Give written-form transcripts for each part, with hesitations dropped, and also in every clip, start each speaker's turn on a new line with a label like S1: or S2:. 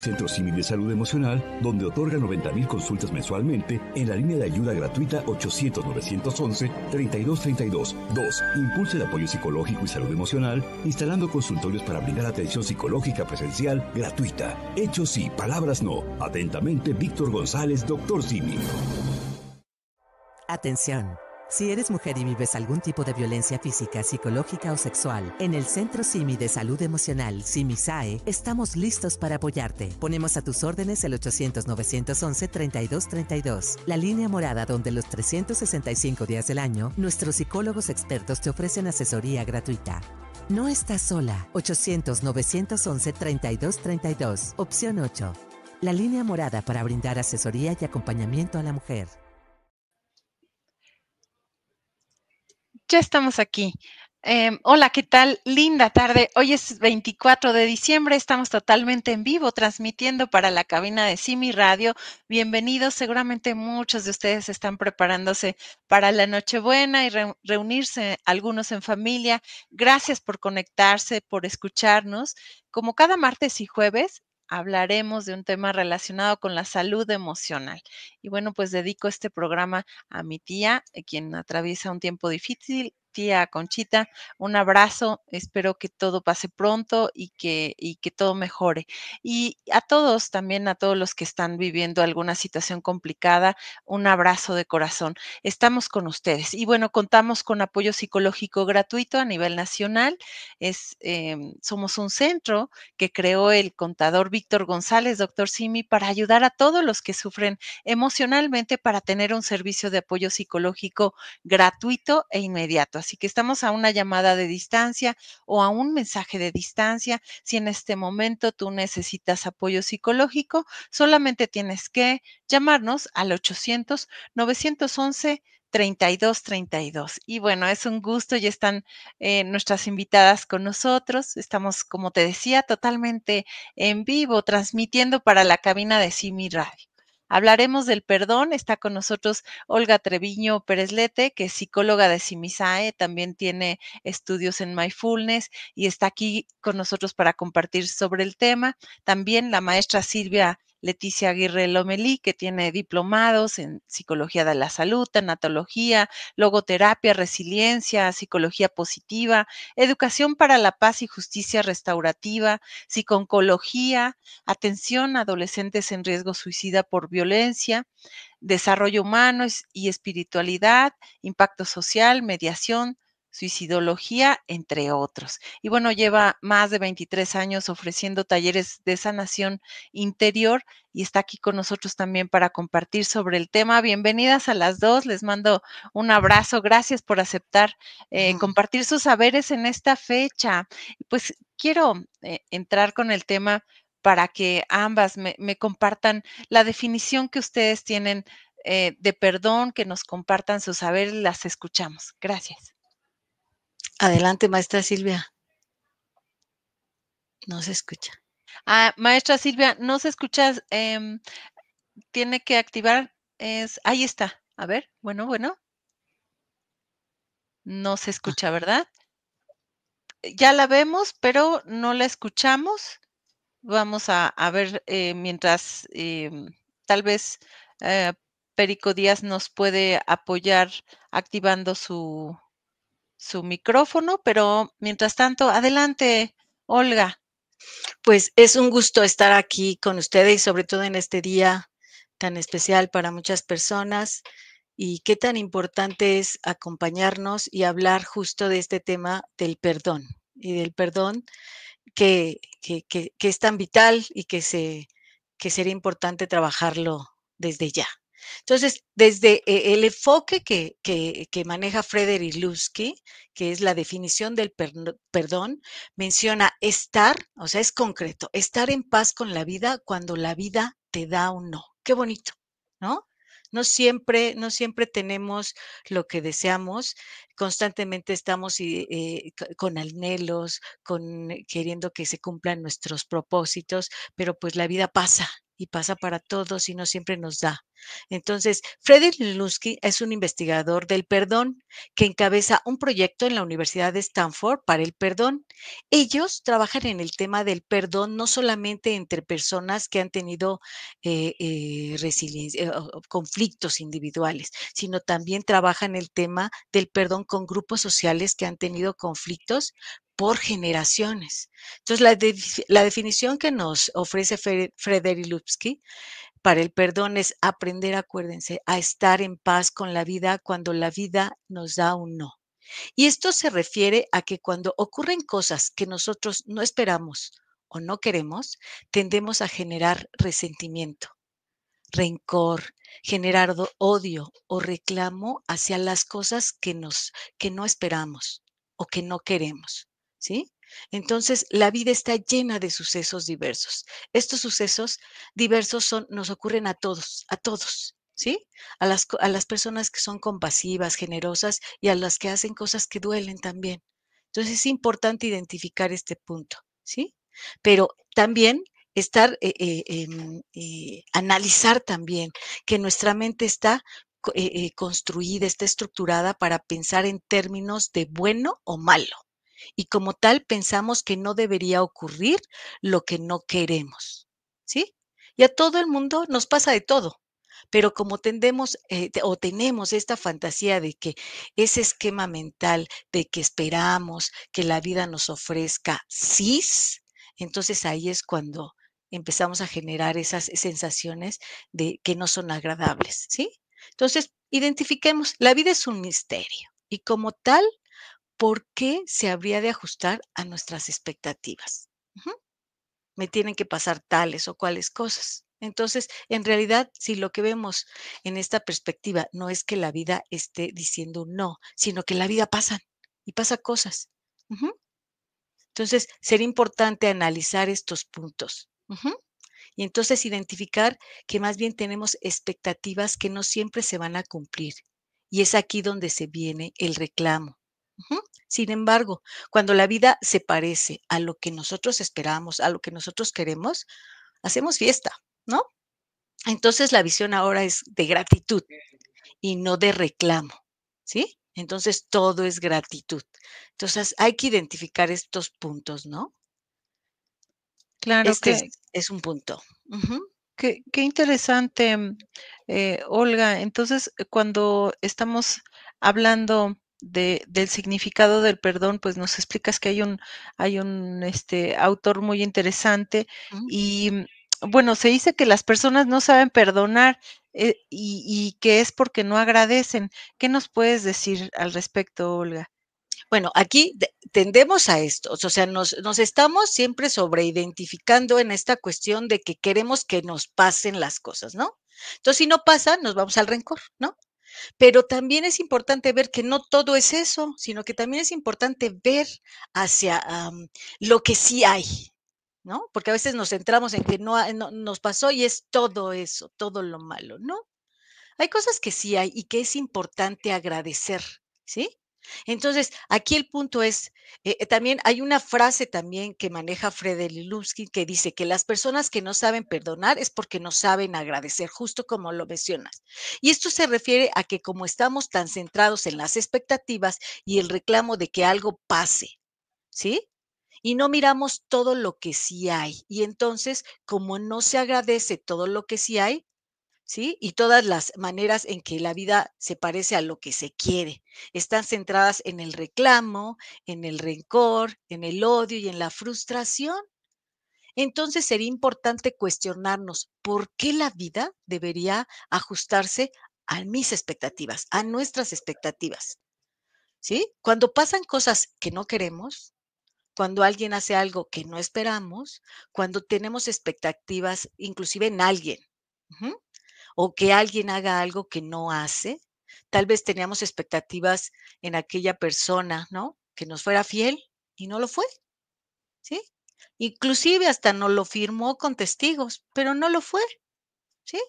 S1: Centro Civil de Salud Emocional, donde otorga 90,000 consultas mensualmente en la línea de ayuda gratuita 800-911-3232. 2. Impulsa el apoyo psicológico y salud emocional, instalando consultorios para brindar atención psicológica presencial gratuita. Hechos sí, palabras no. Atentamente, Víctor González, Dr. Simi.
S2: Atención. Si eres mujer y vives algún tipo de violencia física, psicológica o sexual, en el Centro Simi de Salud Emocional, Simi-SAE, estamos listos para apoyarte. Ponemos a tus órdenes el 800-911-3232, la línea morada donde los 365 días del año, nuestros psicólogos expertos te ofrecen asesoría gratuita. No estás sola. 800-911-3232, opción 8. La línea morada para brindar asesoría y acompañamiento a la mujer.
S3: Ya estamos aquí. Hola, ¿qué tal? Linda tarde. Hoy es 24 de diciembre, estamos totalmente en vivo transmitiendo para la cabina de Simi Radio. Bienvenidos, seguramente muchos de ustedes están preparándose para la Nochebuena y reunirse algunos en familia. Gracias por conectarse, por escucharnos. Como cada martes y jueves, hablaremos de un tema relacionado con la salud emocional. Y bueno, pues dedico este programa a mi tía, quien atraviesa un tiempo difícil. Tía Conchita, un abrazo, espero que todo pase pronto y que todo mejore. Y a todos, también a todos los que están viviendo alguna situación complicada, un abrazo de corazón. Estamos con ustedes. Y bueno, contamos con apoyo psicológico gratuito a nivel nacional. Somos un centro que creó el contador Víctor González, doctor Simi, para ayudar a todos los que sufren emocionalmente para tener un servicio de apoyo psicológico gratuito e inmediato. Así que estamos a una llamada de distancia o a un mensaje de distancia. Si en este momento tú necesitas apoyo psicológico, solamente tienes que llamarnos al 800-911-3232. Y bueno, es un gusto, ya están nuestras invitadas con nosotros. Estamos, como te decía, totalmente en vivo, transmitiendo para la cabina de Simi Radio. Hablaremos del perdón. Está con nosotros Olga Treviño Pérez Lete, que es psicóloga de Simisae, también tiene estudios en Mindfulness y está aquí con nosotros para compartir sobre el tema. También la maestra Silvia Leticia Aguirre Lomelí, que tiene diplomados en psicología de la salud, tanatología, logoterapia, resiliencia, psicología positiva, educación para la paz y justicia restaurativa, psiconcología, atención a adolescentes en riesgo suicida por violencia, desarrollo humano y espiritualidad, impacto social, mediación, suicidología, entre otros. Y bueno, lleva más de 23 años ofreciendo talleres de sanación interior y está aquí con nosotros también para compartir sobre el tema. Bienvenidas a las dos, les mando un abrazo, gracias por aceptar compartir sus saberes en esta fecha. Pues quiero entrar con el tema para que ambas me compartan la definición que ustedes tienen de perdón, que nos compartan sus saberes, las escuchamos. Gracias.
S4: Adelante, maestra Silvia. No se escucha.
S3: Maestra Silvia, no se escucha, tiene que activar, ahí está. A ver, bueno. No se escucha, ¿verdad? Ya la vemos, pero no la escuchamos. Vamos a ver mientras tal vez eh, Perico Díaz nos puede apoyar activando su micrófono, pero mientras tanto, adelante, Olga.
S4: Pues es un gusto estar aquí con ustedes y sobre todo en este día tan especial para muchas personas y qué tan importante es acompañarnos y hablar justo de este tema del perdón y del perdón que es tan vital y que sería importante trabajarlo desde ya. Entonces, desde el enfoque que maneja Frederick Lusky, que es la definición del perdón, menciona estar, o sea, es concreto, estar en paz con la vida cuando la vida te da un no. Qué bonito, ¿no? No siempre tenemos lo que deseamos, constantemente estamos con anhelos, queriendo que se cumplan nuestros propósitos, pero pues la vida pasa y pasa para todos y no siempre nos da. Entonces, Frederick Lusky es un investigador del perdón que encabeza un proyecto en la Universidad de Stanford para el perdón. Ellos trabajan en el tema del perdón no solamente entre personas que han tenido conflictos individuales, sino también trabajan el tema del perdón con grupos sociales que han tenido conflictos por generaciones. Entonces, la definición que nos ofrece Frederick Lusky para el perdón es aprender, acuérdense, a estar en paz con la vida cuando la vida nos da un no. Y esto se refiere a que cuando ocurren cosas que nosotros no esperamos o no queremos, tendemos a generar resentimiento, rencor, generar odio o reclamo hacia las cosas que no esperamos o que no queremos, ¿sí? Entonces, la vida está llena de sucesos diversos. Estos sucesos diversos nos ocurren a todos, ¿sí? A las personas que son compasivas, generosas y a las que hacen cosas que duelen también. Entonces, es importante identificar este punto, ¿sí? Pero también analizar también que nuestra mente está construida, está estructurada para pensar en términos de bueno o malo. Y como tal, pensamos que no debería ocurrir lo que no queremos, ¿sí? Y a todo el mundo nos pasa de todo. Pero como tendemos o tenemos esta fantasía de que ese esquema mental de que esperamos que la vida nos ofrezca sís, entonces ahí es cuando empezamos a generar esas sensaciones de que no son agradables, ¿sí? Entonces, identifiquemos, la vida es un misterio y como tal, ¿por qué se habría de ajustar a nuestras expectativas? Ujú. Me tienen que pasar tales o cuales cosas. Entonces, en realidad, si lo que vemos en esta perspectiva no es que la vida esté diciendo un no, sino que la vida pasa y pasa cosas. Ujú. Entonces, sería importante analizar estos puntos. Ujú. Y entonces identificar que más bien tenemos expectativas que no siempre se van a cumplir. Y es aquí donde se viene el reclamo. Ujú. Sin embargo, cuando la vida se parece a lo que nosotros esperamos, a lo que nosotros queremos, hacemos fiesta, ¿no? Entonces la visión ahora es de gratitud y no de reclamo, ¿sí? Entonces todo es gratitud. Entonces hay que identificar estos puntos, ¿no?
S3: Claro
S4: Este
S3: que
S4: es un punto. Ujú,
S3: qué interesante, Olga. Entonces, cuando estamos hablando del significado del perdón, pues nos explicas que hay un autor muy interesante
S4: ujú.
S3: y, bueno, se dice que las personas no saben perdonar, y que es porque no agradecen. ¿Qué nos puedes decir al respecto, Olga?
S4: Bueno, aquí tendemos a esto, o sea, nos estamos siempre sobreidentificando en esta cuestión de que queremos que nos pasen las cosas, ¿no? Entonces, si no pasa, nos vamos al rencor, ¿no? Pero también es importante ver que no todo es eso, sino que también es importante ver hacia lo que sí hay, ¿no? Porque a veces nos centramos en que no nos pasó y es todo eso, todo lo malo, ¿no? Hay cosas que sí hay y que es importante agradecer, ¿sí? Entonces, aquí el punto es, también hay una frase también que maneja Frederick Lusky que dice que las personas que no saben perdonar es porque no saben agradecer, justo como lo mencionas. Y esto se refiere a que como estamos tan centrados en las expectativas y el reclamo de que algo pase, ¿sí? Y no miramos todo lo que sí hay. Y entonces, como no se agradece todo lo que sí hay, ¿sí? Y todas las maneras en que la vida se parece a lo que se quiere. Están centradas en el reclamo, en el rencor, en el odio y en la frustración. Entonces sería importante cuestionarnos por qué la vida debería ajustarse a mis expectativas, a nuestras expectativas, ¿sí? Cuando pasan cosas que no queremos, cuando alguien hace algo que no esperamos, cuando tenemos expectativas inclusive en alguien. Ujú, o que alguien haga algo que no hace. Tal vez teníamos expectativas en aquella persona, ¿no? Que nos fuera fiel y no lo fue, ¿sí? Inclusive hasta no lo firmó con testigos, pero no lo fue, ¿sí?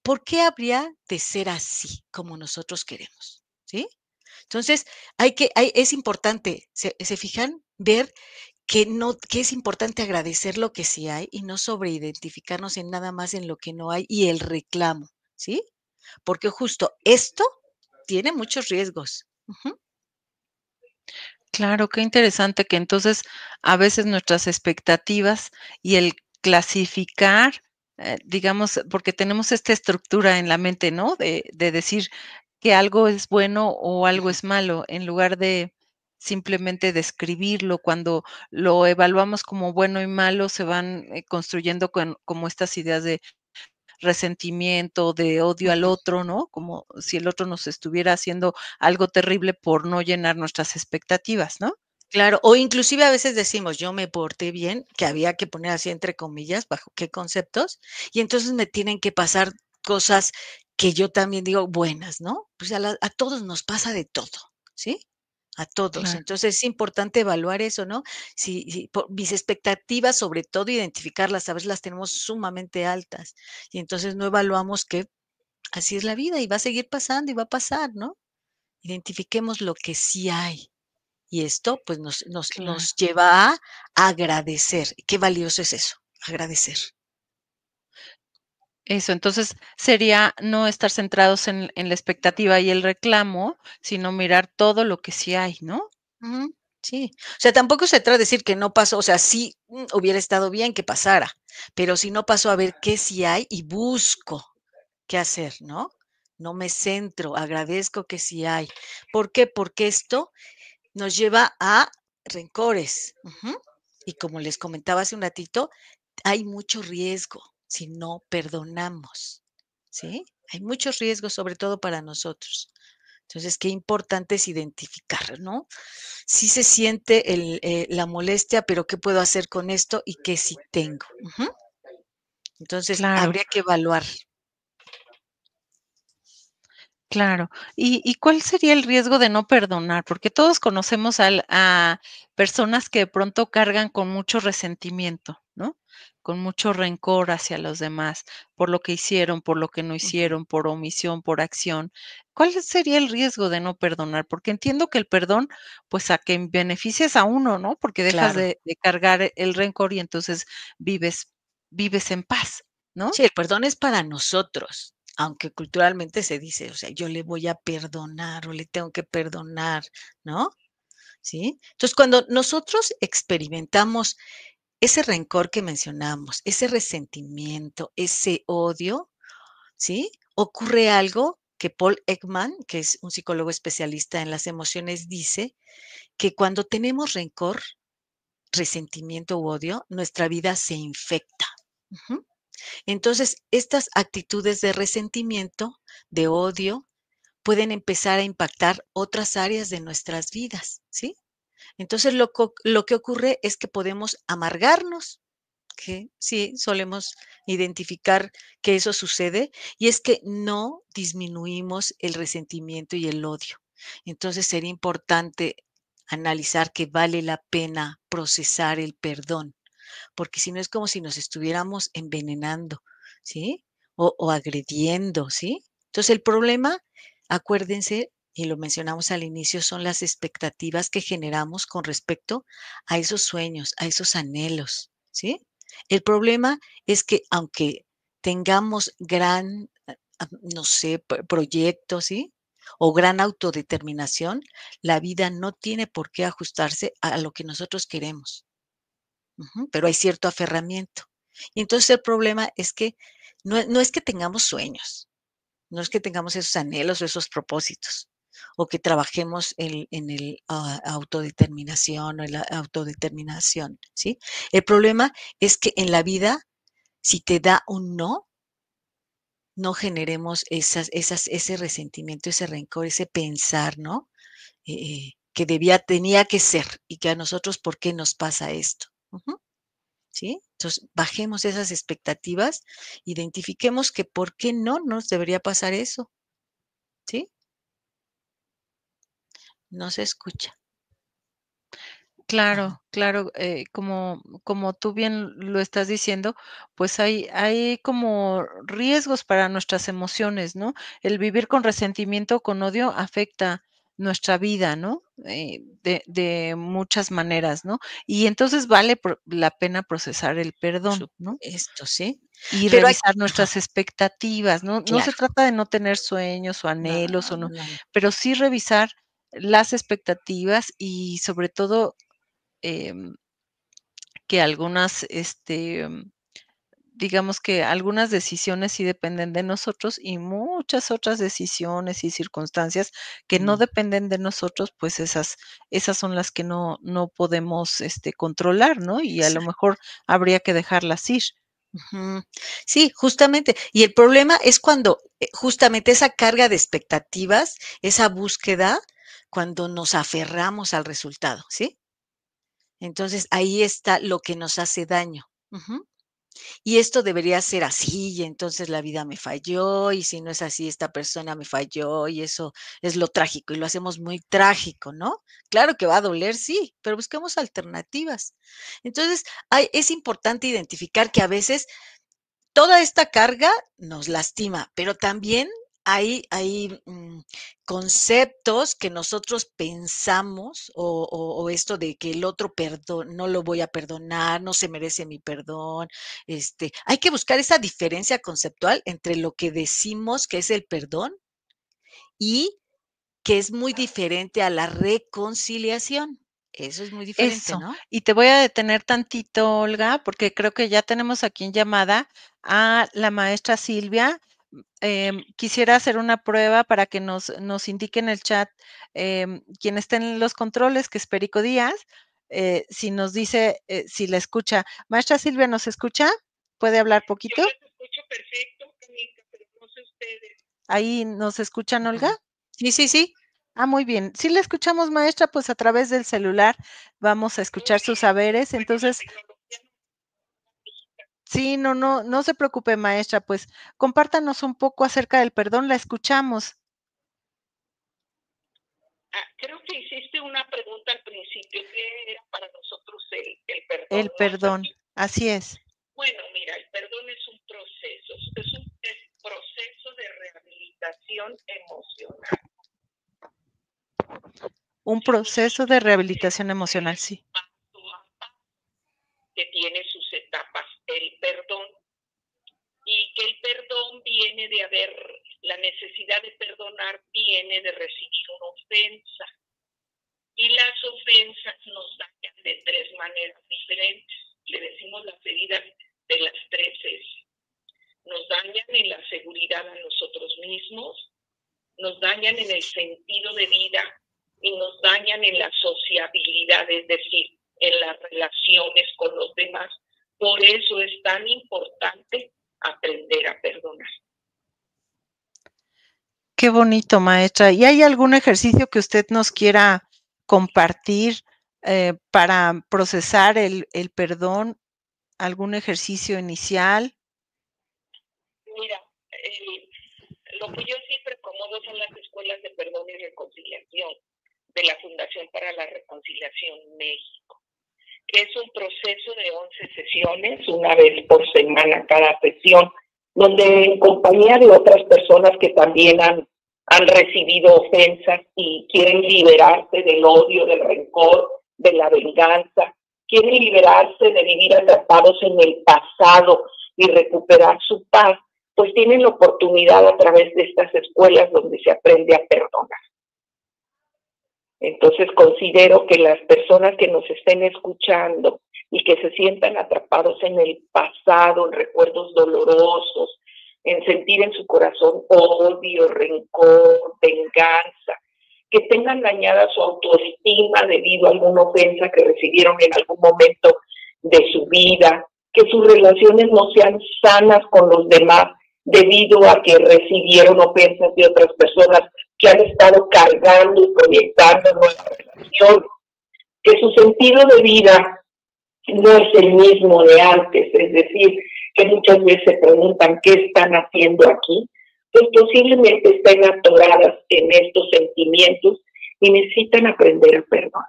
S4: ¿Por qué habría de ser así como nosotros queremos? ¿Sí? Entonces, es importante, se fijan, ver que no, que es importante agradecer lo que sí hay y no sobreidentificarnos en nada más en lo que no hay y el reclamo. ¿sí? Porque justo esto tiene muchos riesgos. Ujú.
S3: Claro, qué interesante que entonces a veces nuestras expectativas y el clasificar, digamos, porque tenemos esta estructura en la mente, ¿no? De decir que algo es bueno o algo
S4: Ujú.
S3: es malo, en lugar de simplemente describirlo. Cuando lo evaluamos como bueno y malo, se van construyendo como estas ideas de resentimiento, de odio al
S4: Ujú.
S3: otro, ¿no? Como si el otro nos estuviera haciendo algo terrible por no llenar nuestras expectativas, ¿no?
S4: Claro, o inclusive a veces decimos: "Yo me porté bien", que había que poner así entre comillas, bajo qué conceptos, y entonces me tienen que pasar cosas que yo también digo buenas, ¿no? Pues a todos nos pasa de todo, ¿sí? A todos.
S3: Claro,
S4: Entonces es importante evaluar eso, ¿no? Si mis expectativas, sobre todo identificarlas, a veces las tenemos sumamente altas, y entonces no evaluamos que así es la vida y va a seguir pasando y va a pasar, ¿no? Identifiquemos lo que sí hay. Y esto, pues,
S3: claro.
S4: nos lleva a agradecer. Qué valioso es eso, agradecer.
S3: Eso, entonces sería no estar centrados en la expectativa y el reclamo, sino mirar todo lo que sí hay, ¿no?
S4: Ujú, sí. O sea, tampoco se trata de decir que no pasó, o sea, sí, hubiera estado bien que pasara, pero si no pasó, a ver qué sí hay y busco qué hacer, ¿no? No me centro, agradezco que sí hay. ¿Por qué? Porque esto nos lleva a rencores. Ujú. Y como les comentaba hace un ratito, hay mucho riesgo si no perdonamos, ¿sí? Hay muchos riesgos, sobre todo para nosotros. Entonces, qué importante es identificar, ¿no? Sí se siente la molestia, pero ¿qué puedo hacer con esto y qué sí tengo? Ujú. Entonces,
S3: Claro.
S4: habría que evaluar.
S3: Claro. ¿Y cuál sería el riesgo de no perdonar? Porque todos conocemos a personas que de pronto cargan con mucho resentimiento, ¿no? Con mucho rencor hacia los demás, por lo que hicieron, por lo que no
S4: Ujú.
S3: hicieron, por omisión, por acción. ¿Cuál sería el riesgo de no perdonar? Porque entiendo que el perdón, pues, a que beneficies a uno, ¿no? Porque dejas
S4: Claro.
S3: de cargar el rencor y entonces vives vives en paz, ¿no?
S4: Sí, el perdón es para nosotros, aunque culturalmente se dice, o sea, yo le voy a perdonar o le tengo que perdonar, ¿no? ¿Sí? Entonces, cuando nosotros experimentamos ese rencor que mencionamos, ese resentimiento, ese odio, ¿sí? Ocurre algo que Paul Ekman, que es un psicólogo especialista en las emociones, dice que cuando tenemos rencor, resentimiento u odio, nuestra vida se infecta. Ujú. Entonces, estas actitudes de resentimiento, de odio, pueden empezar a impactar otras áreas de nuestras vidas, ¿sí? Entonces, lo que ocurre es que podemos amargarnos, que sí, solemos identificar que eso sucede, y es que no disminuimos el resentimiento y el odio. Entonces, sería importante analizar que vale la pena procesar el perdón, porque si no es como si nos estuviéramos envenenando, ¿sí? O agrediendo, ¿sí? Entonces, el problema, acuérdense, y lo mencionamos al inicio, son las expectativas que generamos con respecto a esos sueños, a esos anhelos, ¿sí? El problema es que aunque tengamos gran, no sé, proyectos, ¿sí? O gran autodeterminación, la vida no tiene por qué ajustarse a lo que nosotros queremos. Ujú, pero hay cierto aferramiento. Y entonces el problema es que no es que tengamos sueños, no es que tengamos esos anhelos o esos propósitos, o que trabajemos en el autodeterminación o en la autodeterminación, ¿sí? El problema es que en la vida, si te da un no, no generemos ese resentimiento, ese rencor, ese pensar, ¿no? Que tenía que ser y que a nosotros, ¿por qué nos pasa esto? Ujú. ¿Sí? Entonces, bajemos esas expectativas, identifiquemos que por qué no nos debería pasar eso, ¿sí? No se escucha. Ajá.
S3: Claro, claro, como tú bien lo estás diciendo, pues hay como riesgos para nuestras emociones, ¿no? El vivir con resentimiento, con odio, afecta nuestra vida, ¿no? De muchas maneras, ¿no? Y entonces vale la pena procesar el
S4: Por
S3: perdón, ¿no?
S4: supuesto, sí.
S3: Y
S4: Pero hay
S3: revisar
S4: ajá,
S3: nuestras expectativas, ¿no? No se
S4: claro.
S3: trata de no tener sueños o
S4: No,
S3: anhelos o no,
S4: no, no.
S3: pero sí revisar las expectativas y sobre todo, em, que algunas, digamos que algunas decisiones sí dependen de nosotros y muchas otras decisiones y circunstancias que no
S4: Mm,
S3: dependen de nosotros, pues esas son las que no podemos, controlar, ¿no? Y a lo
S4: exacto.
S3: mejor habría que dejarlas ir.
S4: Ujú. Sí, justamente. Y el problema es cuando, justamente esa carga de expectativas, esa búsqueda, cuando nos aferramos al resultado, ¿sí? Entonces, ahí está lo que nos hace daño. Ujú. Y esto debería ser así, y entonces la vida me falló, y si no es así, esta persona me falló, y eso es lo trágico, y lo hacemos muy trágico, ¿no? Claro que va a doler, sí, pero busquemos alternativas. Entonces, es importante identificar que a veces toda esta carga nos lastima, pero también hay conceptos que nosotros pensamos o esto de que el otro perdón, no lo voy a perdonar, no se merece mi perdón. Hay que buscar esa diferencia conceptual entre lo que decimos que es el perdón y que es muy diferente a la reconciliación. Eso es muy diferente,
S3: Eso.
S4: ¿no?
S3: Y te voy a detener tantito, Olga, porque creo que ya tenemos aquí en llamada a la maestra Silvia. Quisiera hacer una prueba para que nos indique en el chat, quien esté en los controles, que es Perico Díaz, si nos dice, si la escucha. Maestra Silvia, ¿nos escucha? ¿Puede hablar
S5: Yo
S3: poquito?
S5: las escucho perfecto, Camila, pero no sé ustedes.
S3: ¿Ahí nos escuchan, Olga?
S4: Ujú. Sí, sí, sí.
S3: Ah, muy bien. Si la escuchamos, maestra, pues a través del celular vamos a
S5: Muy
S3: escuchar sus
S5: bien.
S3: saberes.
S5: Bueno, la
S3: Entonces,
S5: tecnología no
S3: sí, no se preocupe, maestra, pues compártanos un poco acerca del perdón, la escuchamos.
S5: creo que hiciste una pregunta al principio, ¿qué era para nosotros el perdón?
S3: El
S5: ¿No es
S3: perdón,
S5: así?
S3: así es.
S5: Bueno, mira, el perdón es un proceso, es un proceso de rehabilitación emocional.
S3: Un
S5: Si
S3: proceso de
S5: nosotros
S3: rehabilitación
S5: entendemos
S3: emocional, sí.
S5: paso a paso, que tiene sus etapas, el perdón, y que el perdón viene de haber, la necesidad de perdonar viene de recibir una ofensa. Y las ofensas nos dañan de tres maneras diferentes. Le decimos las heridas de las tres S. Nos dañan en la seguridad a nosotros mismos, nos dañan en el sentido de vida y nos dañan en la sociabilidad, es decir, en las relaciones con los demás. Por eso es tan importante aprender a perdonar.
S3: Qué bonito, maestra. ¿Y hay algún ejercicio que usted nos quiera compartir para procesar el perdón? ¿Algún ejercicio inicial?
S5: Mira, lo que yo siempre promuevo son las escuelas de perdón y reconciliación de la Fundación para la Reconciliación México, que es un proceso de 11 sesiones, una vez por semana cada sesión, donde en compañía de otras personas que también han recibido ofensas y quieren liberarse del odio, del rencor, de la venganza, quieren liberarse de vivir atrapados en el pasado y recuperar su paz, pues tienen la oportunidad a través de estas escuelas donde se aprende a perdonar. Entonces considero que las personas que nos estén escuchando y que se sientan atrapados en el pasado, en recuerdos dolorosos, en sentir en su corazón odio, rencor, venganza, que tengan dañada su autoestima debido a alguna ofensa que recibieron en algún momento de su vida, que sus relaciones no sean sanas con los demás debido a que recibieron ofensas de otras personas que han estado cargando y proyectando nuestra relación, que su sentido de vida no es el mismo de antes, es decir, que muchas veces se preguntan qué están haciendo aquí, pues posiblemente estén atoradas en estos sentimientos y necesitan aprender a perdonar.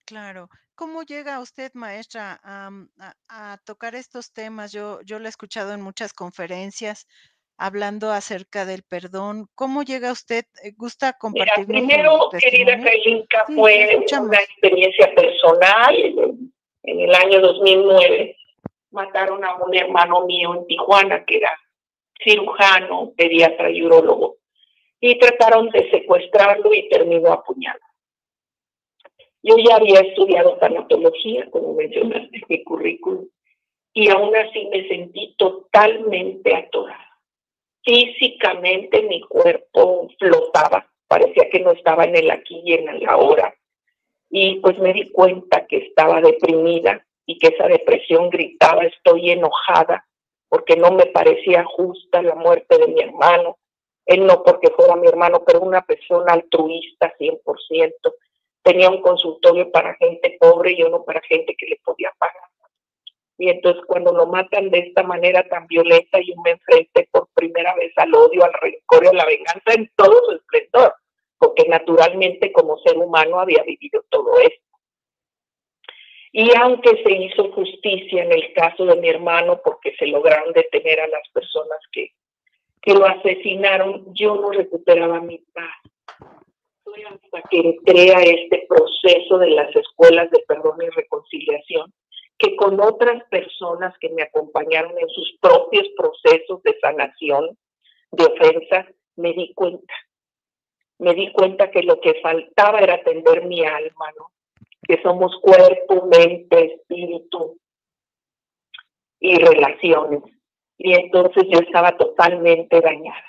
S3: Claro. ¿Cómo llega usted, maestra, a tocar estos temas? Yo lo he escuchado en muchas conferencias. hablando acerca del perdón. ¿Cómo llega usted? ¿Gusta
S5: Mira,
S3: compartirnos su
S5: primero, querida
S3: testimonio?
S5: Kalinka,
S3: Sí, la
S5: fue
S3: escuchamos.
S5: una experiencia personal. En el año 2009 mataron a un hermano mío en Tijuana, que era cirujano, pediatra y urólogo, y trataron de secuestrarlo y terminó apuñalado. Yo ya había estudiado tanatología, como mencionaste en mi currículum, y aún así me sentí totalmente atorada. Físicamente mi cuerpo flotaba, parecía que no estaba en el aquí y en el ahora. Y pues me di cuenta que estaba deprimida y que esa depresión gritaba: estoy enojada, porque no me parecía justa la muerte de mi hermano. Él no porque fuera mi hermano, pero una persona altruista 100%. Tenía un consultorio para gente pobre y uno para gente que le podía pagar. Y entonces cuando lo matan de esta manera tan violenta, yo me enfrenté por primera vez al odio, al rencor y a la venganza en todo su esplendor, porque naturalmente como ser humano había vivido todo esto. Y aunque se hizo justicia en el caso de mi hermano, porque se lograron detener a las personas que lo asesinaron, yo no recuperaba mi paz. Fue hasta que entré a este proceso de las escuelas de perdón y reconciliación, que con otras personas que me acompañaron en sus propios procesos de sanación, de ofensa, me di cuenta que lo que faltaba era atender mi alma, ¿no? Que somos cuerpo, mente, espíritu y relaciones. Y entonces yo estaba totalmente dañada.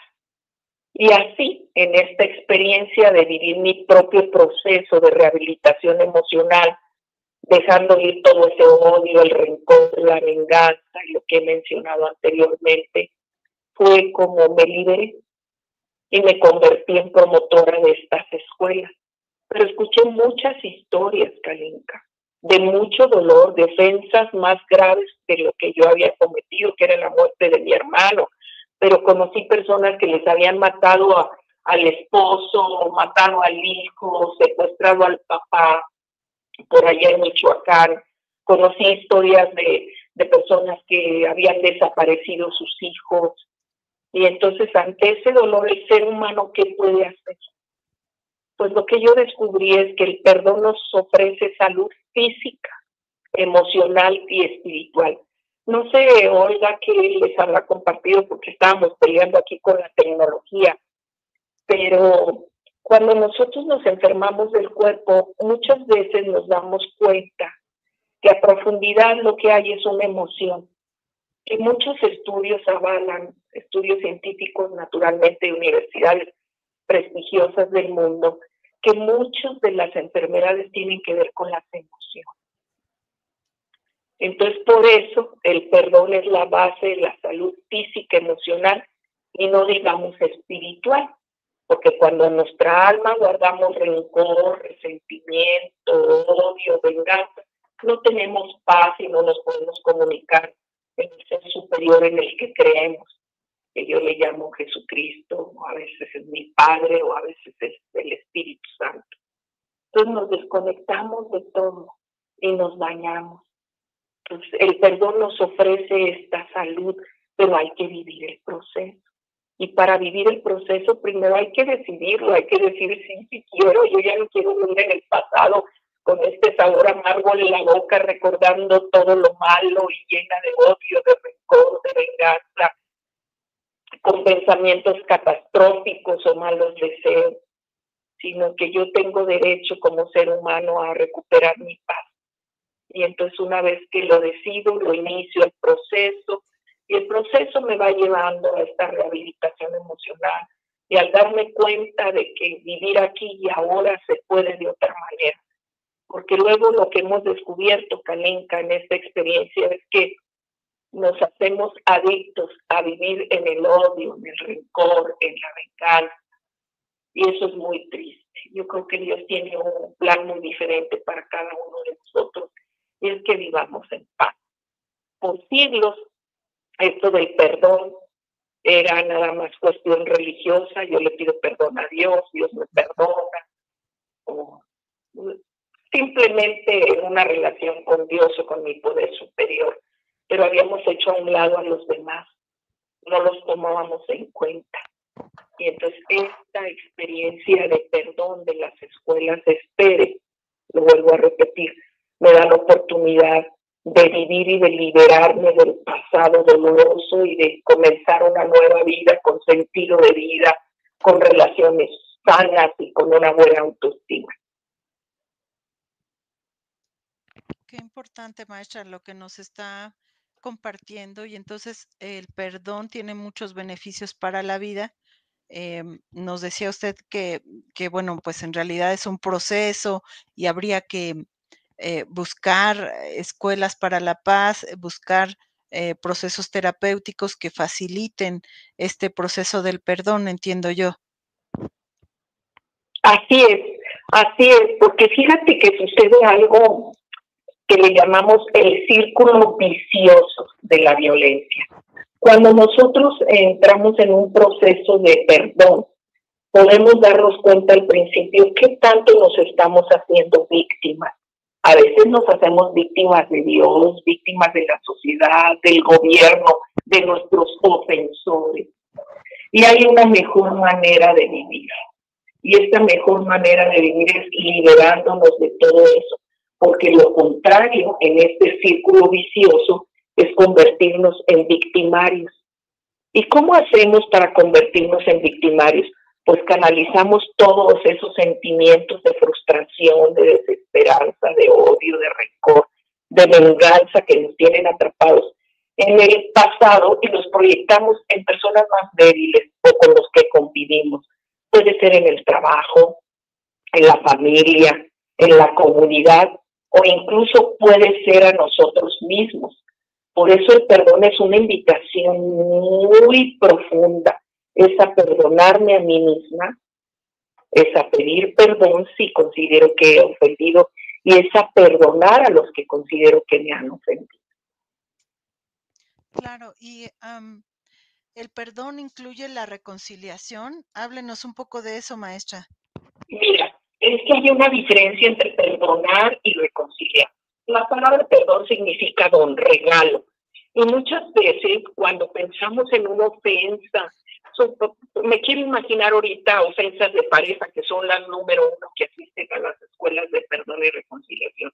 S5: Y así, en esta experiencia de vivir mi propio proceso de rehabilitación emocional, dejando ir todo ese odio, el rencor, la venganza y lo que he mencionado anteriormente, fue como me liberé y me convertí en promotora de estas escuelas. Pero escuché muchas historias, Kalinka, de mucho dolor, de ofensas más graves de lo que yo había cometido, que era la muerte de mi hermano. Pero conocí personas que les habían matado al esposo, matado al hijo, secuestrado al papá, por allá en Michoacán. Conocí historias de personas que habían desaparecido sus hijos. Y entonces, ante ese dolor, el ser humano, ¿qué puede hacer? Pues lo que yo descubrí es que el perdón nos ofrece salud física, emocional y espiritual. No sé, Olga, qué les habrá compartido, porque estábamos peleando aquí con la tecnología, pero cuando nosotros nos enfermamos del cuerpo, muchas veces nos damos cuenta que a profundidad lo que hay es una emoción. Y muchos estudios avalan, estudios científicos naturalmente de universidades prestigiosas del mundo, que muchas de las enfermedades tienen que ver con las emociones. Entonces, por eso el perdón es la base de la salud física, emocional y no digamos espiritual, porque cuando en nuestra alma guardamos rencor, resentimiento, odio, venganza, no tenemos paz y no nos podemos comunicar en el ser superior en el que creemos, que yo le llamo Jesucristo, o a veces es mi Padre, o a veces es el Espíritu Santo. Entonces nos desconectamos de todo y nos dañamos. Entonces, el perdón nos ofrece esta salud, pero hay que vivir el proceso. Y para vivir el proceso, primero hay que decidirlo, hay que decir sí quiero, yo ya no quiero vivir en el pasado con este sabor amargo en la boca, recordando todo lo malo y llena de odio, de rencor, de venganza, con pensamientos catastróficos o malos deseos, sino que yo tengo derecho como ser humano a recuperar mi paz. Y entonces una vez que lo decido, lo inicio el proceso, y el proceso me va llevando a esta rehabilitación emocional. Y al darme cuenta de que vivir aquí y ahora se puede de otra manera. Porque luego lo que hemos descubierto, Kalinka, en esta experiencia es que nos hacemos adictos a vivir en el odio, en el rencor, en la venganza. Y eso es muy triste. Yo creo que Dios tiene un plan muy diferente para cada uno de nosotros. Y es que vivamos en paz. Por siglos, esto del perdón era nada más cuestión religiosa. Yo le pido perdón a Dios, Dios me perdona. O simplemente una relación con Dios o con mi poder superior. Pero habíamos hecho a un lado a los demás. no los tomábamos en cuenta. Y entonces esta experiencia de perdón de las escuelas de Espere, lo vuelvo a repetir, me da la oportunidad de vivir y de liberarme del pasado doloroso y de comenzar una nueva vida con sentido de vida, con relaciones sanas y con una buena autoestima.
S3: Qué importante, maestra, lo que nos está compartiendo. Y entonces el perdón tiene muchos beneficios para la vida. Nos decía usted que, bueno, pues en realidad es un proceso y habría que buscar escuelas para la paz, buscar procesos terapéuticos que faciliten este proceso del perdón, entiendo yo.
S5: Así es, porque fíjate que sucede algo que le llamamos el círculo vicioso de la violencia. Cuando nosotros entramos en un proceso de perdón, podemos darnos cuenta al principio qué tanto nos estamos haciendo víctimas. A veces nos hacemos víctimas de Dios, víctimas de la sociedad, del gobierno, de nuestros ofensores. Y hay una mejor manera de vivir. Y esta mejor manera de vivir es liberándonos de todo eso. Porque lo contrario en este círculo vicioso es convertirnos en victimarios. ¿Y cómo hacemos para convertirnos en victimarios? Pues canalizamos todos esos sentimientos de frustración, de desesperanza, de odio, de rencor, de venganza que nos tienen atrapados en el pasado y los proyectamos en personas más débiles o con los que convivimos. Puede ser en el trabajo, en la familia, en la comunidad o incluso puede ser a nosotros mismos. Por eso el perdón es una invitación muy profunda. Es a perdonarme a mí misma, es a pedir perdón si considero que he ofendido y es a perdonar a los que considero que me han ofendido.
S3: Claro, y el perdón incluye la reconciliación. Háblenos un poco de eso, maestra.
S5: Mira, es que hay una diferencia entre perdonar y reconciliar. La palabra perdón significa don, regalo. Y muchas veces cuando pensamos en una ofensa, me quiero imaginar ahorita ofensas de pareja que son las número 1 que asisten a las escuelas de perdón y reconciliación.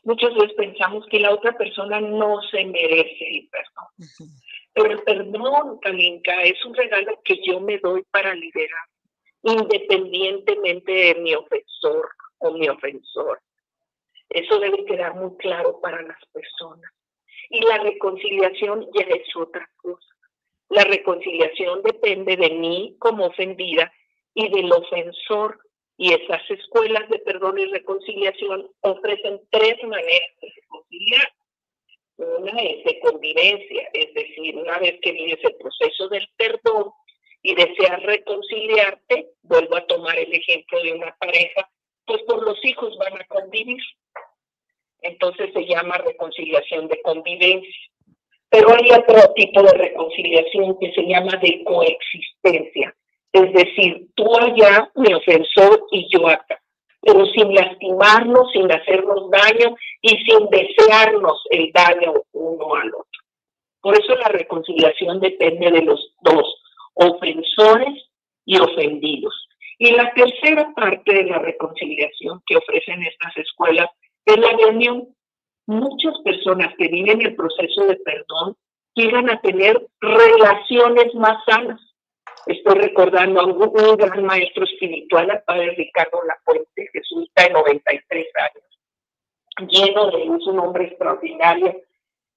S5: Muchas veces pensamos que la otra persona no se merece el perdón. Pero el perdón, Kalinka, es un regalo que yo me doy para liberar, independientemente de mi ofensor o mi ofensor. Eso debe quedar muy claro para las personas. Y la reconciliación ya es otra cosa. La reconciliación depende de mí como ofendida y del ofensor. Y esas escuelas de perdón y reconciliación ofrecen 3 maneras de reconciliar. Una es de convivencia, es decir, una vez que vives el proceso del perdón y deseas reconciliarte, vuelvo a tomar el ejemplo de una pareja, pues por los hijos van a convivir. Entonces se llama reconciliación de convivencia. Pero hay otro tipo de reconciliación que se llama de coexistencia. Es decir, tú allá, mi ofensor, y yo acá. Pero sin lastimarnos, sin hacernos daño y sin desearnos el daño uno al otro. Por eso la reconciliación depende de los dos, ofensores y ofendidos. Y la tercera parte de la reconciliación que ofrecen estas escuelas es la reunión. Muchas personas que viven el proceso de perdón llegan a tener relaciones más sanas. Estoy recordando a un gran maestro espiritual, al padre Ricardo Lafuente, jesuita de 93 años, lleno de luz, un hombre extraordinario,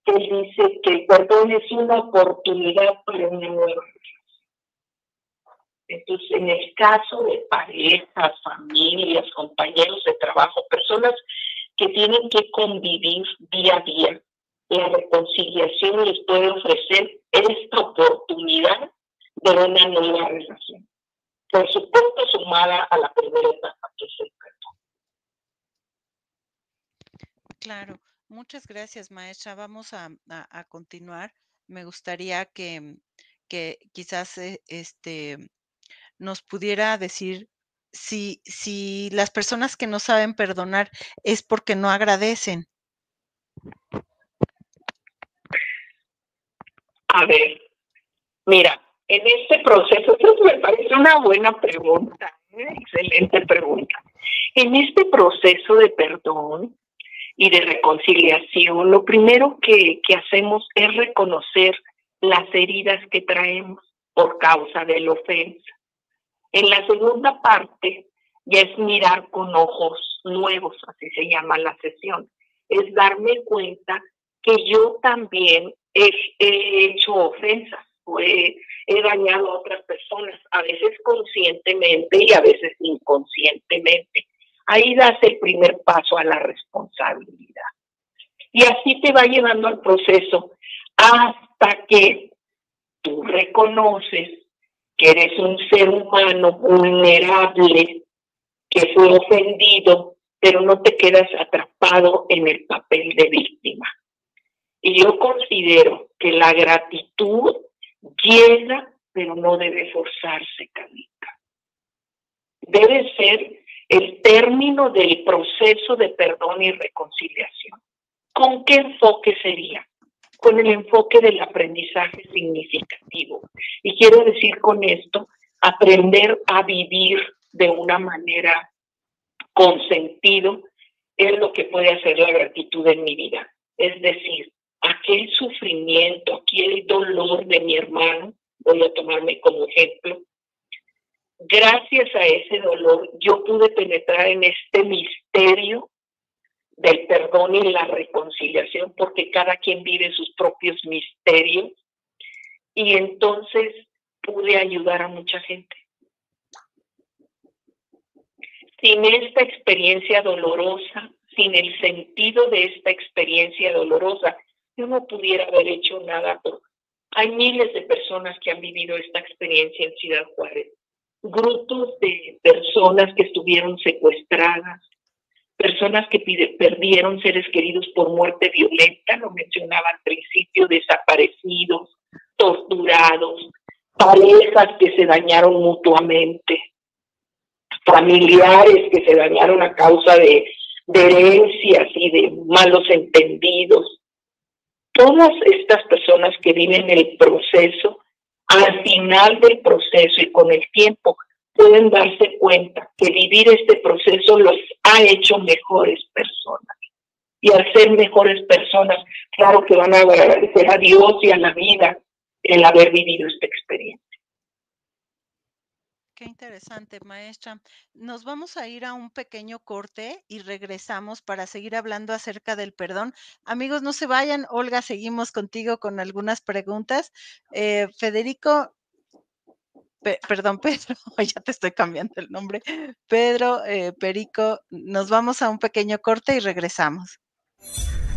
S5: que dice que el perdón es una oportunidad para una nueva relación. Entonces, en el caso de parejas, familias, compañeros de trabajo, personas que tienen que convivir día a día, la reconciliación les puede ofrecer esta oportunidad de una nueva relación. Por supuesto, sumada a la primera etapa, que es el perdón.
S3: Claro, muchas gracias, maestra. Vamos a continuar. Me gustaría que quizás nos pudiera decir si las personas que no saben perdonar es porque no agradecen.
S5: A ver, Mira, en este proceso, eso me parece una buena pregunta, excelente pregunta. En este proceso de perdón y de reconciliación, lo primero que hacemos es reconocer las heridas que traemos por causa de la ofensa. En la segunda parte ya es mirar con ojos nuevos, así se llama la sesión. Es darme cuenta que yo también he hecho ofensas o he dañado a otras personas, a veces conscientemente y a veces inconscientemente. Ahí das el primer paso a la responsabilidad. Y así te va llevando al proceso hasta que tú reconoces que eres un ser humano vulnerable, que fue ofendido, pero no te quedas atrapado en el papel de víctima. Y yo considero que la gratitud llega, pero no debe forzarse, Carlita. Debe ser el término del proceso de perdón y reconciliación. ¿Con qué enfoque sería? Con el enfoque del aprendizaje significativo. Y quiero decir con esto, aprender a vivir de una manera con sentido es lo que puede hacer la gratitud en mi vida. Es decir, aquel sufrimiento, aquel dolor de mi hermano, voy a tomarme como ejemplo, gracias a ese dolor yo pude penetrar en este misterio del perdón y la reconciliación, porque cada quien vive sus propios misterios, y entonces pude ayudar a mucha gente. Sin esta experiencia dolorosa, sin el sentido de esta experiencia dolorosa, yo no pudiera haber hecho nada. Hay miles de personas que han vivido esta experiencia en Ciudad Juárez. Grupos de personas que estuvieron secuestradas, personas que perdieron seres queridos por muerte violenta, lo mencionaba al principio, desaparecidos, torturados, parejas que se dañaron mutuamente, familiares que se dañaron a causa de herencias y de malos entendidos. Todas estas personas que viven el proceso, al final del proceso y con el tiempo, pueden darse cuenta que vivir este proceso los ha hecho mejores personas. Y al ser mejores personas, claro que van a agradecer a Dios y a la vida el haber vivido esta experiencia.
S3: Qué interesante, maestra. Nos vamos a ir a un pequeño corte y regresamos para seguir hablando acerca del perdón. Amigos, no se vayan. Olga, seguimos contigo con algunas preguntas. Federico, perdón, Pedro, ya te estoy cambiando el nombre. Pedro, Perico, nos vamos a un pequeño corte y regresamos.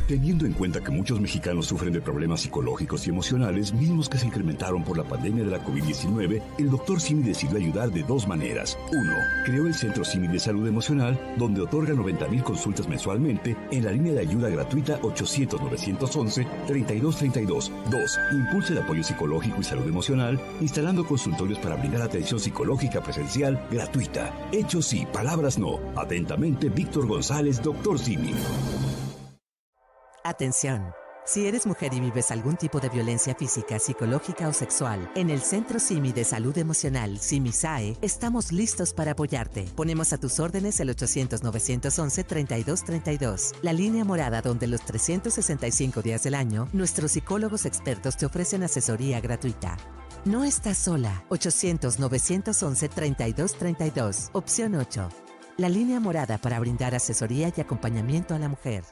S1: Teniendo en cuenta que muchos mexicanos sufren de problemas psicológicos y emocionales, mismos que se incrementaron por la pandemia de la COVID-19, el Dr. Simi decidió ayudar de dos maneras. 1. Creó el Centro Simi de Salud Emocional, donde otorga 90,000 consultas mensualmente en la línea de ayuda gratuita 800-911-3232. 2. Impulsa el apoyo psicológico y salud emocional, instalando consultorios para brindar atención psicológica presencial gratuita. Hechos sí, palabras no. Atentamente, Víctor González, Dr. Simi.
S2: Atención. Si eres mujer y vives algún tipo de violencia física, psicológica o sexual, en el Centro Simi de Salud Emocional, SIMI-SAE, estamos listos para apoyarte. Ponemos a tus órdenes el 800-911-3232, la línea morada donde los 365 días del año, nuestros psicólogos expertos te ofrecen asesoría gratuita. No estás sola. 800-911-3232, opción 8. La línea morada para brindar asesoría y acompañamiento a la mujer.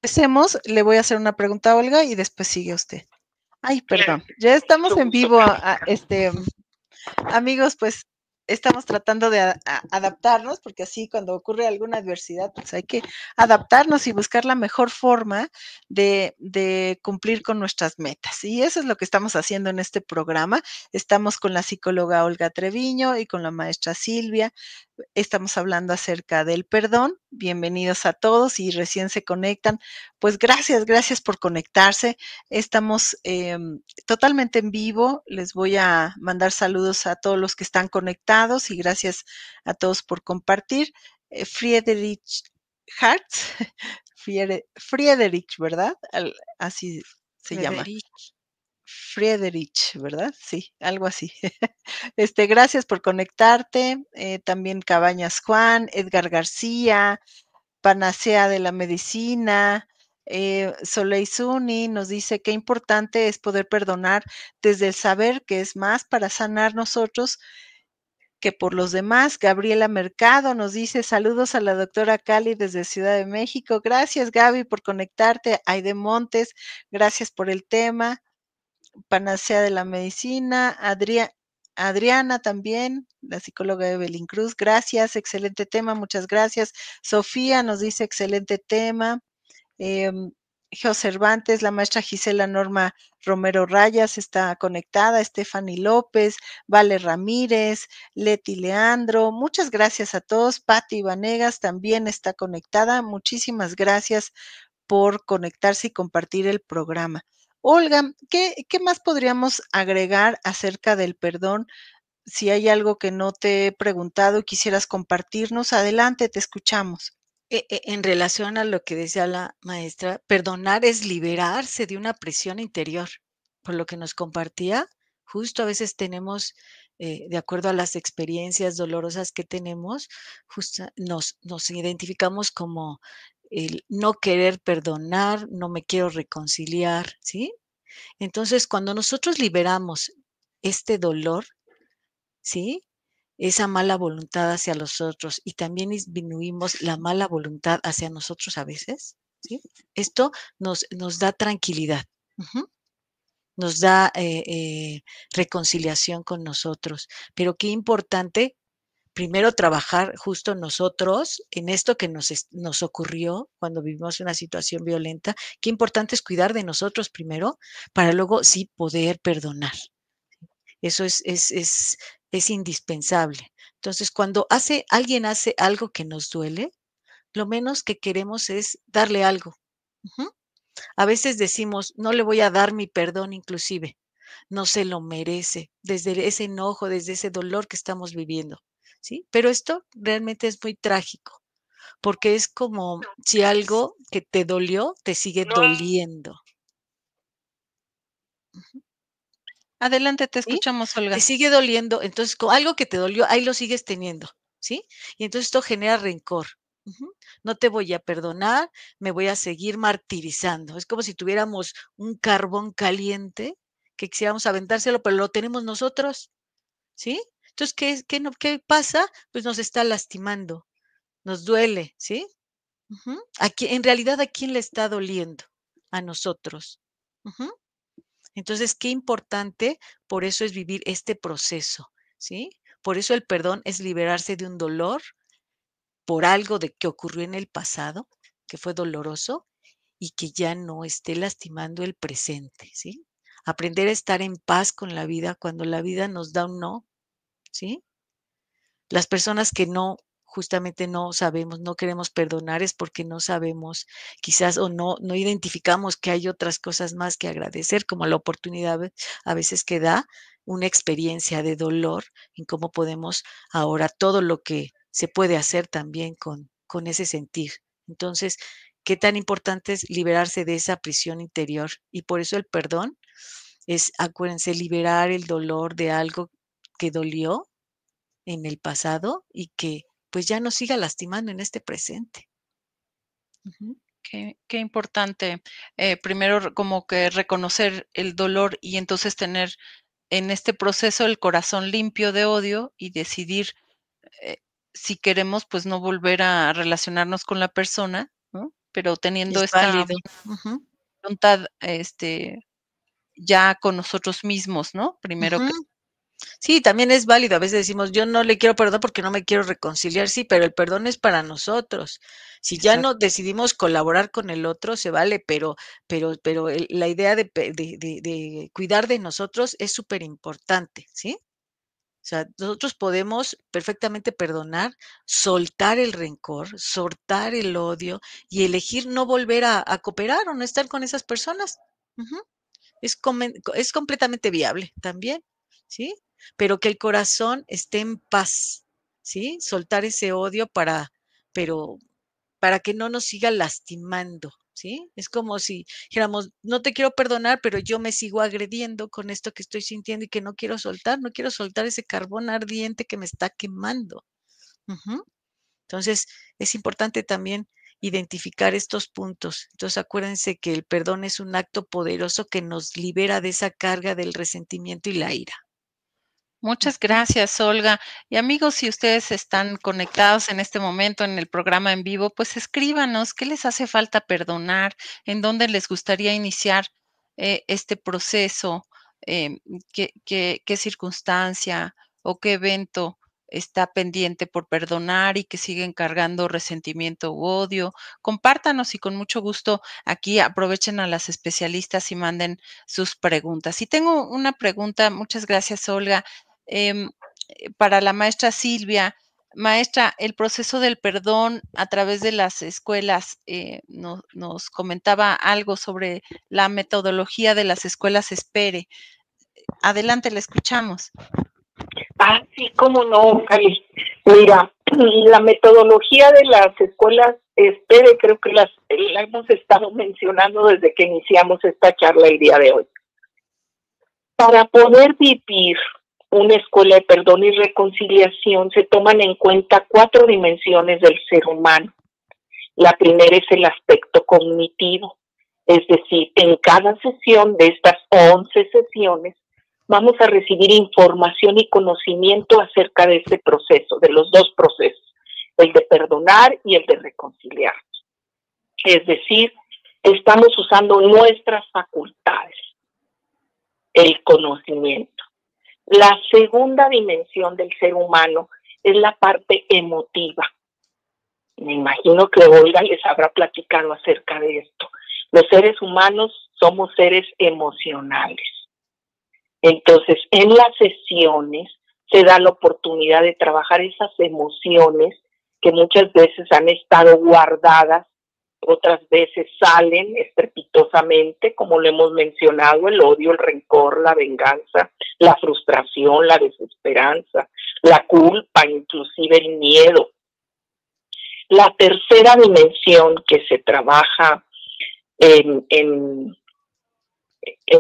S3: Empecemos, le voy a hacer una pregunta a Olga y después sigue usted. Ay, perdón, ya estamos en vivo, amigos, pues estamos tratando de adaptarnos, porque así cuando ocurre alguna adversidad, pues hay que adaptarnos y buscar la mejor forma de cumplir con nuestras metas. Y eso es lo que estamos haciendo en este programa. Estamos con la psicóloga Olga Treviño y con la maestra Silvia. Estamos hablando acerca del perdón. Bienvenidos a todos y recién se conectan. Pues gracias por conectarse. Estamos totalmente en vivo. Les voy a mandar saludos a todos los que están conectados y gracias a todos por compartir. Friedrich Hartz, Friedrich, ¿verdad? Así se llama. Friedrich, ¿verdad? Sí, algo así. Gracias por conectarte. También Cabañas Juan, Edgar García, Panacea de la Medicina, Soleil Zuni nos dice qué importante es poder perdonar desde el saber que es más para sanar nosotros que por los demás. Gabriela Mercado nos dice saludos a la doctora Cali desde Ciudad de México. Gracias, Gaby, por conectarte. Aide Montes, gracias por el tema. Panacea de la Medicina, Adriana también, la psicóloga Evelyn Cruz, gracias, excelente tema, muchas gracias. Sofía nos dice excelente tema. Geo Cervantes, la maestra Gisela Norma Romero Rayas está conectada, Stephanie López, Vale Ramírez, Leti Leandro, muchas gracias a todos. Patti Vanegas también está conectada, muchísimas gracias por conectarse y compartir el programa. Olga, ¿qué más podríamos agregar acerca del perdón? Si hay algo que no te he preguntado y quisieras compartirnos, adelante, te escuchamos.
S4: En relación a lo que decía la maestra, perdonar es liberarse de una presión interior. Por lo que nos compartía, justo a veces tenemos, de acuerdo a las experiencias dolorosas que tenemos, justo nos identificamos como el no querer perdonar, no me quiero reconciliar, ¿sí? Entonces, cuando nosotros liberamos este dolor, ¿sí? Esa mala voluntad hacia los otros y también disminuimos la mala voluntad hacia nosotros a veces, ¿sí? Esto nos da tranquilidad, nos da reconciliación con nosotros. Pero qué importante, primero trabajar justo nosotros en esto que nos ocurrió cuando vivimos una situación violenta. Qué importante es cuidar de nosotros primero para luego sí poder perdonar. Eso es indispensable. Entonces, cuando alguien hace algo que nos duele, lo menos que queremos es darle algo. A veces decimos, no le voy a dar mi perdón inclusive, no se lo merece, desde ese enojo, desde ese dolor que estamos viviendo, ¿sí? Pero esto realmente es muy trágico, porque es como si algo que te dolió te sigue doliendo.
S3: Adelante, te
S4: ¿Sí?
S3: escuchamos,
S4: Te
S3: Olga.
S4: sigue doliendo, entonces, algo que te dolió, ahí lo sigues teniendo, ¿sí? Y entonces esto genera rencor. No te voy a perdonar, me voy a seguir martirizando. Es como si tuviéramos un carbón caliente que quisiéramos aventárselo, pero lo tenemos nosotros, ¿sí? Entonces, ¿qué pasa? Pues nos está lastimando, nos duele, ¿sí? En realidad, ¿a quién le está doliendo? A nosotros. Entonces, qué importante, por eso es vivir este proceso, ¿sí? Por eso el perdón es liberarse de un dolor por algo de que ocurrió en el pasado, que fue doloroso y que ya no esté lastimando el presente, ¿sí? Aprender a estar en paz con la vida cuando la vida nos da un no, ¿sí? Las personas que justamente no sabemos, no queremos perdonar es porque no sabemos, quizás, o no identificamos que hay otras cosas más que agradecer, como la oportunidad a veces que da una experiencia de dolor, en cómo podemos ahora todo lo que se puede hacer también con ese sentir. Entonces, qué tan importante es liberarse de esa prisión interior. Y por eso el perdón es, acuérdense, liberar el dolor de algo que dolió en el pasado y que pues ya nos siga lastimando en este presente.
S3: Qué importante, primero como que reconocer el dolor y entonces tener en este proceso el corazón limpio de odio y decidir si queremos, pues no volver a relacionarnos con la persona, ¿no? Pero teniendo
S4: Es
S3: esta
S4: válido.
S3: voluntad, ya con nosotros mismos, ¿no? Primero que
S4: Sí, también es válido. A veces decimos, yo no le quiero perdonar porque no me quiero reconciliar. Sí, pero el perdón es para nosotros. Si ya
S3: exacto.
S4: no decidimos colaborar con el otro, se vale, pero la idea de cuidar de nosotros es súper importante, ¿sí? O sea, nosotros podemos perfectamente perdonar, soltar el rencor, soltar el odio y elegir no volver a cooperar o no estar con esas personas. Es completamente viable también, ¿sí? Pero que el corazón esté en paz, ¿sí? Soltar ese odio pero para que no nos siga lastimando, ¿sí? Es como si dijéramos, no te quiero perdonar, pero yo me sigo agrediendo con esto que estoy sintiendo y que no quiero soltar ese carbón ardiente que me está quemando. Entonces, es importante también identificar estos puntos. Entonces, acuérdense que el perdón es un acto poderoso que nos libera de esa carga del resentimiento y la ira.
S3: Muchas gracias, Olga. Y amigos, si ustedes están conectados en este momento en el programa en vivo, pues escríbanos qué les hace falta perdonar, en dónde les gustaría iniciar este proceso, qué circunstancia o qué evento está pendiente por perdonar y que siguen cargando resentimiento u odio. Compártanos y con mucho gusto aquí aprovechen a las especialistas y manden sus preguntas. Y tengo una pregunta, muchas gracias, Olga. Para la maestra Silvia. Maestra, el proceso del perdón a través de las escuelas, nos comentaba algo sobre la metodología de las escuelas Espere. Adelante, le escuchamos.
S5: Ah, sí, cómo no, Cali. Mira, la metodología de las escuelas Espere creo que la hemos estado mencionando desde que iniciamos esta charla el día de hoy. Para poder vivir una escuela de perdón y reconciliación se toman en cuenta 4 dimensiones del ser humano. La primera es el aspecto cognitivo, es decir, en cada sesión de estas 11 sesiones vamos a recibir información y conocimiento acerca de este proceso, de los 2 procesos, el de perdonar y el de reconciliar. Es decir, estamos usando nuestras facultades, el conocimiento. La segunda dimensión del ser humano es la parte emotiva. Me imagino que Olga les habrá platicado acerca de esto. Los seres humanos somos seres emocionales. Entonces, en las sesiones se da la oportunidad de trabajar esas emociones que muchas veces han estado guardadas, otras veces salen estrepitosamente, como lo hemos mencionado, el odio, el rencor, la venganza, la frustración, la desesperanza, la culpa, inclusive el miedo. La tercera dimensión que se trabaja en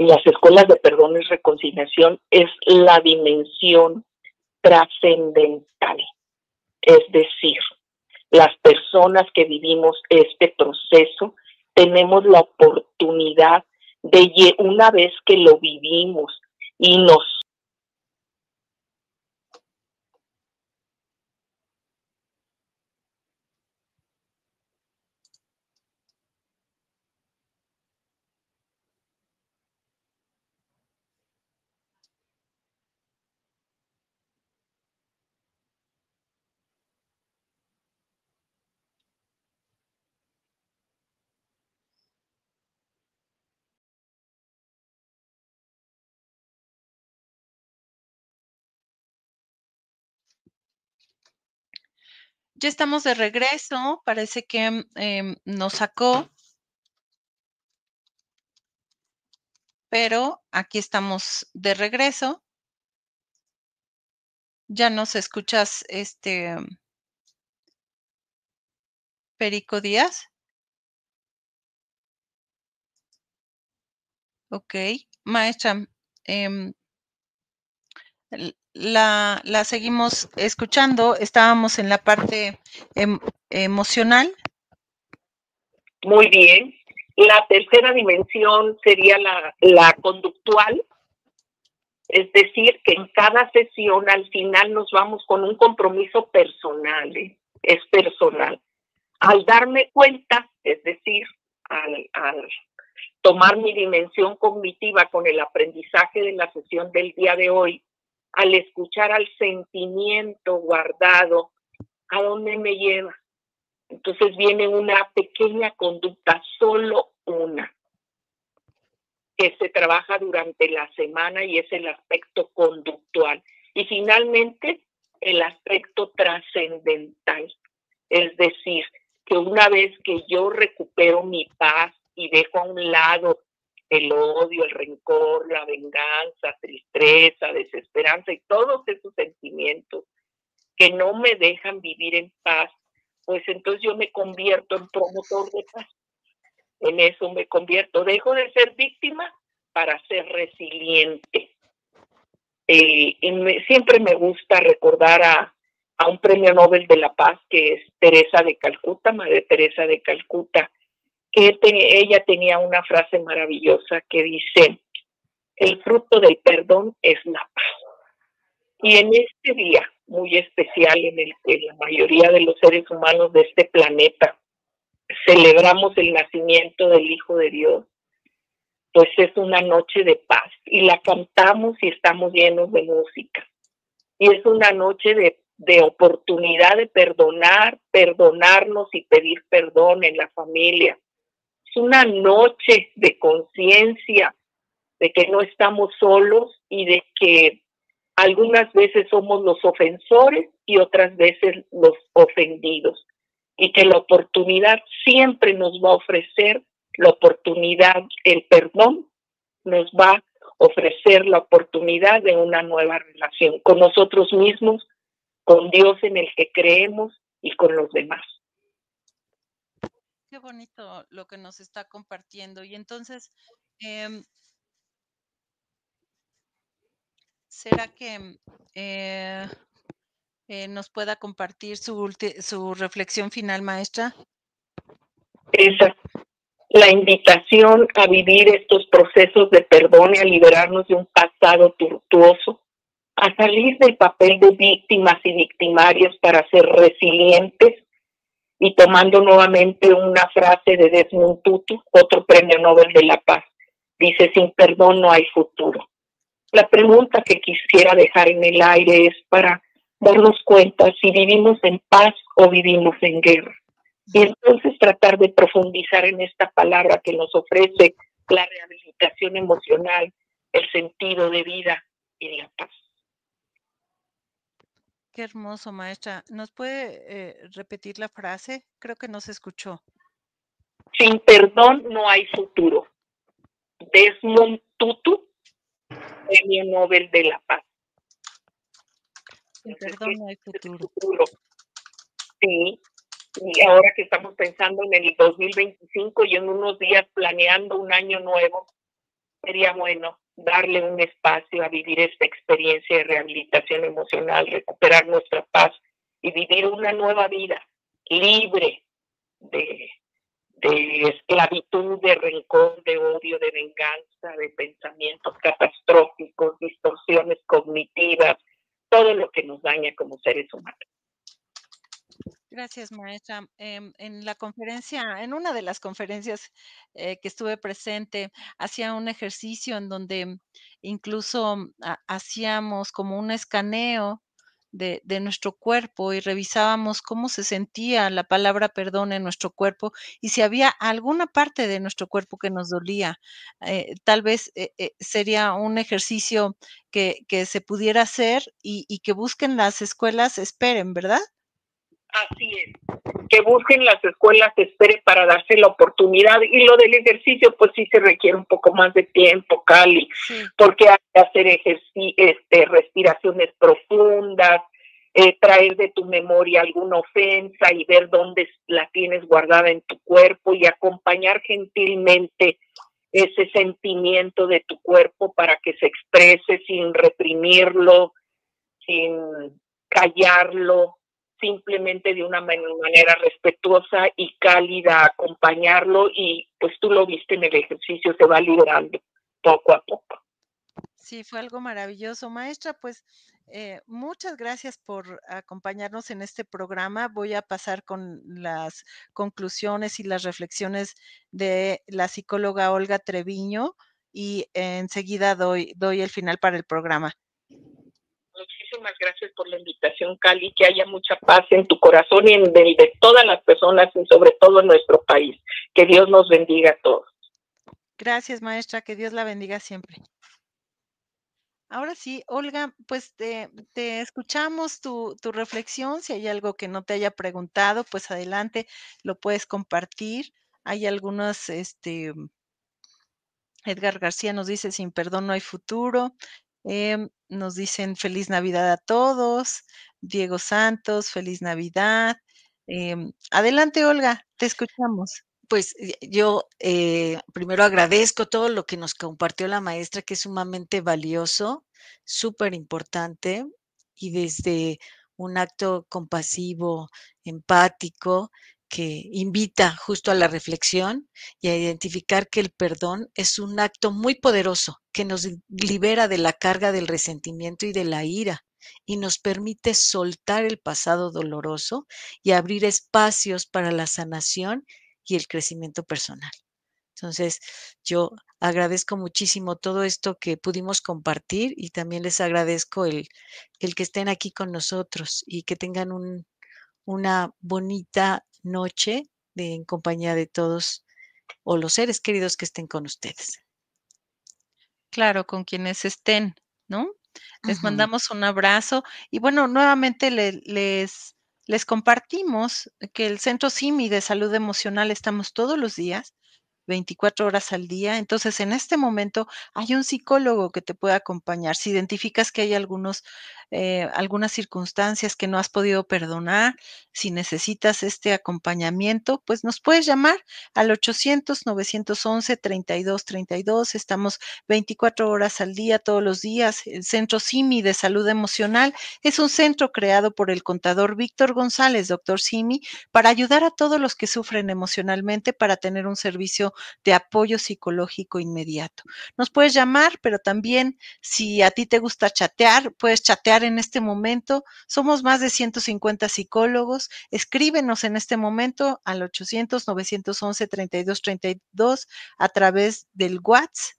S5: las escuelas de perdón y reconciliación es la dimensión trascendental, es decir, las personas que vivimos este proceso tenemos la oportunidad de, una vez que lo vivimos y nos
S3: Ya estamos de regreso, parece que nos sacó, pero aquí estamos de regreso. Ya nos escuchas, Perico Díaz. Ok, maestra, la seguimos escuchando. Estábamos en la parte emocional.
S5: Muy bien. La tercera dimensión sería la conductual, es decir, que en cada sesión al final nos vamos con un compromiso personal, es personal. Al darme cuenta, es decir, al tomar mi dimensión cognitiva con el aprendizaje de la sesión del día de hoy, al escuchar al sentimiento guardado, ¿a dónde me lleva? Entonces viene una pequeña conducta, solo una, que se trabaja durante la semana y es el aspecto conductual. Y finalmente, el aspecto trascendental, es decir, que una vez que yo recupero mi paz y dejo a un lado el odio, el rencor, la venganza, tristeza, desesperanza y todos esos sentimientos que no me dejan vivir en paz, pues entonces yo me convierto en promotor de paz. En eso me convierto. Dejo de ser víctima para ser resiliente. Siempre me gusta recordar a un premio Nobel de la Paz, que es Teresa de Calcuta, Madre Teresa de Calcuta, que ella tenía una frase maravillosa que dice: el fruto del perdón es la paz. Y en este día muy especial en el que la mayoría de los seres humanos de este planeta celebramos el nacimiento del Hijo de Dios, pues es una noche de paz y la cantamos y estamos llenos de música. Y es una noche de oportunidad de perdonar, perdonarnos y pedir perdón en la familia. Es una noche de conciencia de que no estamos solos y de que algunas veces somos los ofensores y otras veces los ofendidos. Y que la oportunidad siempre nos va a ofrecer la oportunidad, el perdón nos va a ofrecer la oportunidad de una nueva relación con nosotros mismos, con Dios en el que creemos y con los demás.
S3: Qué bonito lo que nos está compartiendo. Y entonces, ¿será que nos pueda compartir su reflexión final, maestra?
S5: Esa la invitación a vivir estos procesos de perdón y a liberarnos de un pasado tortuoso, a salir del papel de víctimas y victimarios para ser resilientes, y tomando nuevamente una frase de Desmond Tutu, otro premio Nobel de la Paz, dice: sin perdón no hay futuro. La pregunta que quisiera dejar en el aire es para darnos cuenta si vivimos en paz o vivimos en guerra. Y entonces tratar de profundizar en esta palabra que nos ofrece la rehabilitación emocional, el sentido de vida y la paz.
S3: Qué hermoso, maestra. ¿Nos puede repetir la frase? Creo que no se escuchó.
S5: Sin perdón no hay futuro. Desmond Tutu, premio Nobel de la Paz.
S3: Sin perdón no hay futuro.
S5: Sí, y ahora que estamos pensando en el 2025 y en unos días planeando un año nuevo, sería bueno darle un espacio a vivir esta experiencia de rehabilitación emocional, recuperar nuestra paz y vivir una nueva vida libre de esclavitud, de rencor, de odio, de venganza, de pensamientos catastróficos, distorsiones cognitivas, todo lo que nos daña como seres humanos.
S3: Gracias, maestra. En la conferencia, en una de las conferencias que estuve presente, hacía un ejercicio en donde incluso hacíamos como un escaneo de nuestro cuerpo y revisábamos cómo se sentía la palabra perdón en nuestro cuerpo y si había alguna parte de nuestro cuerpo que nos dolía. Tal vez sería un ejercicio que se pudiera hacer y que busquen las escuelas, esperen, ¿verdad?
S5: Así es, que busquen las escuelas, espere para darse la oportunidad. Y lo del ejercicio, pues sí se requiere un poco más de tiempo, Cali, sí, porque hay que hacer respiraciones profundas, traer de tu memoria alguna ofensa y ver dónde la tienes guardada en tu cuerpo y acompañar gentilmente ese sentimiento de tu cuerpo para que se exprese sin reprimirlo, sin callarlo, simplemente de una manera respetuosa y cálida, acompañarlo, y pues tú lo viste en el ejercicio, se va liberando poco a poco.
S3: Sí, fue algo maravilloso. Maestra, pues muchas gracias por acompañarnos en este programa. Voy a pasar con las conclusiones y las reflexiones de la psicóloga Olga Treviño y enseguida doy el final para el programa.
S5: Muchísimas gracias por la invitación, Cali, que haya mucha paz en tu corazón y en el de todas las personas y sobre todo en nuestro país. Que Dios nos bendiga a todos.
S3: Gracias, maestra, que Dios la bendiga siempre. Ahora sí, Olga, pues te escuchamos tu reflexión. Si hay algo que no te haya preguntado, pues adelante, lo puedes compartir. Hay algunos, Edgar García nos dice, sin perdón no hay futuro. Nos dicen feliz Navidad a todos. Diego Santos, feliz Navidad. Adelante, Olga, te escuchamos.
S4: Pues yo primero agradezco todo lo que nos compartió la maestra, que es sumamente valioso, súper importante, y desde un acto compasivo, empático, que invita justo a la reflexión y a identificar que el perdón es un acto muy poderoso, que nos libera de la carga del resentimiento y de la ira, y nos permite soltar el pasado doloroso y abrir espacios para la sanación y el crecimiento personal. Entonces, yo agradezco muchísimo todo esto que pudimos compartir, y también les agradezco el que estén aquí con nosotros y que tengan una bonita noche en compañía de todos o los seres queridos que estén con ustedes.
S3: Claro, con quienes estén, ¿no? Les
S4: Ujú.
S3: mandamos un abrazo y bueno, nuevamente les compartimos que el Centro Simi de Salud Emocional estamos todos los días, 24 horas al día. Entonces, en este momento hay un psicólogo que te puede acompañar. Si identificas que hay algunas circunstancias que no has podido perdonar, si necesitas este acompañamiento, pues nos puedes llamar al 800-911-3232. Estamos 24 horas al día, todos los días. El Centro Simi de Salud Emocional es un centro creado por el contador Víctor González, doctor Simi, para ayudar a todos los que sufren emocionalmente para tener un servicio de apoyo psicológico inmediato. Nos puedes llamar, pero también si a ti te gusta chatear, puedes chatear en este momento. Somos más de 150 psicólogos. Escríbenos en este momento al 800-911-3232 a través del WhatsApp.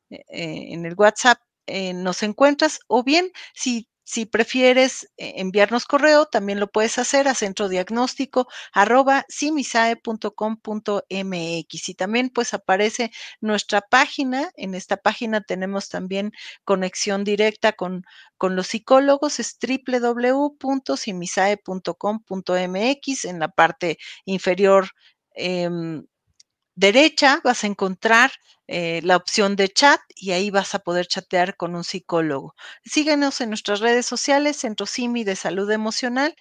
S3: En el WhatsApp nos encuentras, o bien si prefieres enviarnos correo, también lo puedes hacer a centrodiagnóstico@simisae.com.mx, y también pues aparece nuestra página. En esta página tenemos también conexión directa con los psicólogos, es www.simisae.com.mx. En la parte inferior derecha vas a encontrar la opción de chat, y ahí vas a poder chatear con un psicólogo. Síguenos en nuestras redes sociales, Centro Simi de Salud Emocional.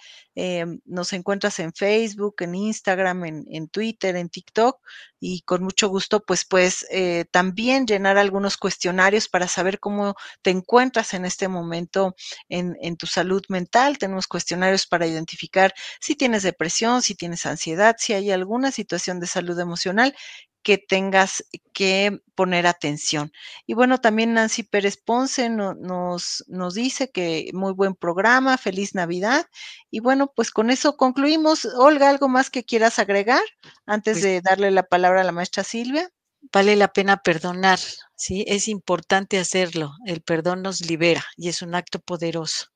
S3: Nos encuentras en Facebook, en Instagram, en Twitter, en TikTok, y con mucho gusto pues puedes también llenar algunos cuestionarios para saber cómo te encuentras en este momento en tu salud mental. Tenemos cuestionarios para identificar si tienes depresión, si tienes ansiedad, si hay alguna situación de salud emocional que tengas que poner atención. Y bueno, también Nancy Pérez Ponce nos dice que muy buen programa, feliz Navidad. Y bueno, pues con eso concluimos. Olga, ¿algo más que quieras agregar antes
S4: Pues
S3: de darle la palabra a la maestra Silvia?
S4: vale la pena perdonar, ¿sí? Es importante hacerlo. El perdón nos libera y es un acto poderoso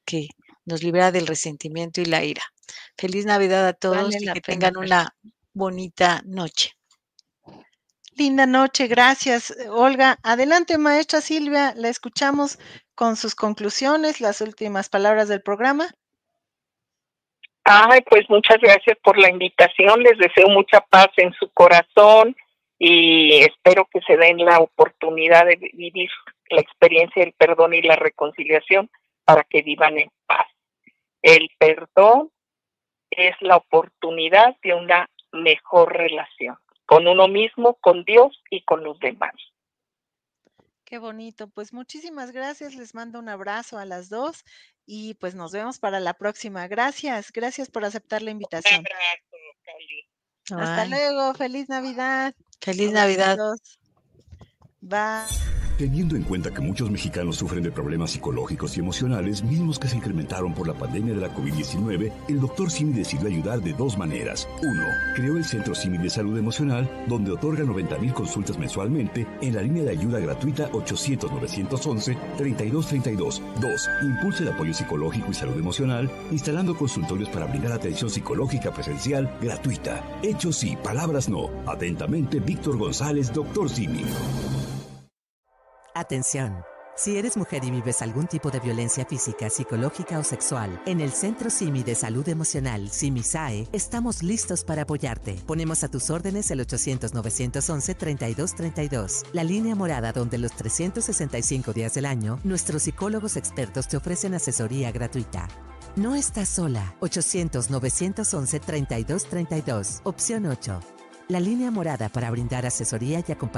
S4: que nos libera del resentimiento y la ira. Feliz Navidad a todos
S3: Vale
S4: y
S3: la
S4: que
S3: pena.
S4: tengan una bonita noche.
S3: Linda noche, gracias, Olga. Adelante, maestra Silvia, la escuchamos con sus conclusiones, las últimas palabras del programa.
S5: Ay, pues muchas gracias por la invitación. Les deseo mucha paz en su corazón y espero que se den la oportunidad de vivir la experiencia del perdón y la reconciliación para que vivan en paz. El perdón es la oportunidad de una mejor relación con uno mismo, con Dios y con los demás.
S3: Qué bonito, pues muchísimas gracias, les mando un abrazo a las dos y pues nos vemos para la próxima. Gracias, gracias por aceptar la
S5: Un
S3: invitación.
S5: abrazo, Cali.
S3: Hasta
S4: Bye.
S3: luego, feliz Navidad.
S4: Feliz Navidad.
S3: Abrazos. Bye.
S1: Teniendo en cuenta que muchos mexicanos sufren de problemas psicológicos y emocionales, mismos que se incrementaron por la pandemia de la COVID-19, el Dr. Simi decidió ayudar de dos maneras. 1. Creó el Centro Simi de Salud Emocional, donde otorga 90,000 consultas mensualmente en la línea de ayuda gratuita 800-911-3232. 2. Impulsa el apoyo psicológico y salud emocional, instalando consultorios para brindar atención psicológica presencial gratuita. Hechos sí, palabras no. Atentamente, Víctor González, Dr. Simi.
S2: Atención. Si eres mujer y vives algún tipo de violencia física, psicológica o sexual, en el Centro Simi de Salud Emocional, Simisae, estamos listos para apoyarte. Ponemos a tus órdenes el 800-911-3232, la línea morada donde los 365 días del año, nuestros psicólogos expertos te ofrecen asesoría gratuita. No estás sola. 800-911-3232, opción 8. La línea morada para brindar asesoría y acompañamiento